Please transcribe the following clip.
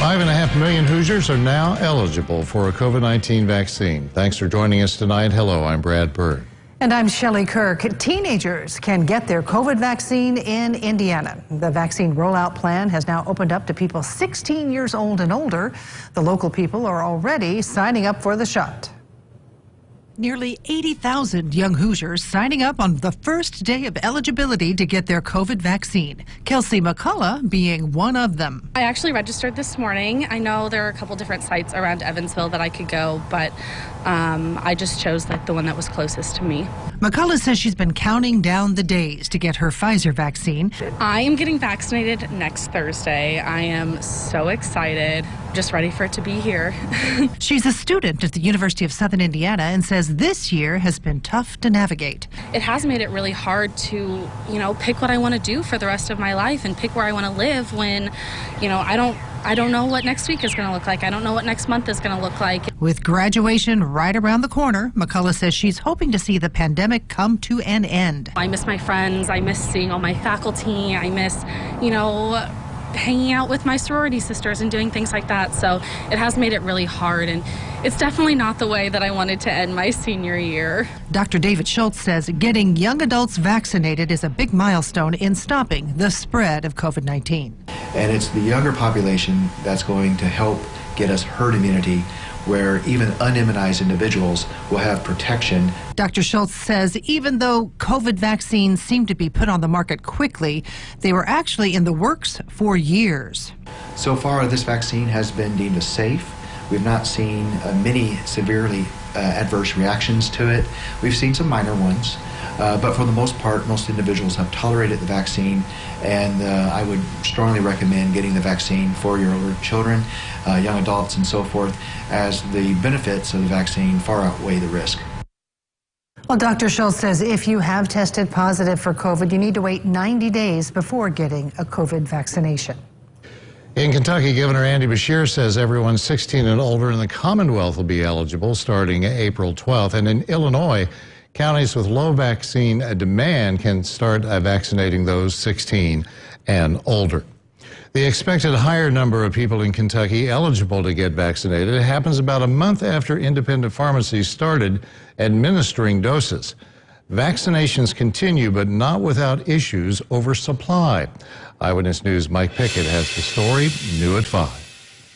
5.5 million Hoosiers are now eligible for a COVID-19 vaccine. Thanks for joining us tonight. Hello, I'm Brad Bird. And I'm Shelley Kirk. Teenagers can get their COVID vaccine in Indiana. The vaccine rollout plan has now opened up to people 16 years old and older. The local people are already signing up for the shot. Nearly 80,000 young Hoosiers signing up on the first day of eligibility to get their COVID vaccine. Kelsey McCullough being one of them. I actually registered this morning. I know there are a couple different sites around Evansville that I could go, but I just chose the one that was closest to me. McCullough says she's been counting down the days to get her Pfizer vaccine. I am getting vaccinated next Thursday. I am so excited. Just ready for it to be here. She's a student at the University of Southern Indiana and says this year has been tough to navigate. It has made it really hard to, pick what I want to do for the rest of my life and pick where I want to live when, I don't know what next week is going to look like. I don't know what next month is going to look like. With graduation right around the corner, McCullough says she's hoping to see the pandemic come to an end. I miss my friends. I miss seeing all my faculty. I miss, hanging out with my sorority sisters and doing things like that. So it has made it really hard, and it's definitely not the way that I wanted to end my senior year. Dr. David Schultz says getting young adults vaccinated is a big milestone in stopping the spread of COVID-19. And it's the younger population that's going to help get us herd immunity, where even unimmunized individuals will have protection. Dr. Schultz says even though COVID vaccines seem to be put on the market quickly, they were actually in the works for years. So far, this vaccine has been deemed as safe. We've not seen many severely adverse reactions to it. We've seen some minor ones, but for the most part, most individuals have tolerated the vaccine, and I would strongly recommend getting the vaccine for your older children, young adults, and so forth, as the benefits of the vaccine far outweigh the risk. Well, Dr. Schultz says if you have tested positive for COVID, you need to wait 90 days before getting a COVID vaccination. In Kentucky, Governor Andy Beshear says everyone 16 and older in the Commonwealth will be eligible starting April 12th. And in Illinois, counties with low vaccine demand can start vaccinating those 16 and older. The expected higher number of people in Kentucky eligible to get vaccinated happens about a month after independent pharmacies started administering doses. Vaccinations continue, but not without issues over supply. Eyewitness News' Mike Pickett has the story, new at 5.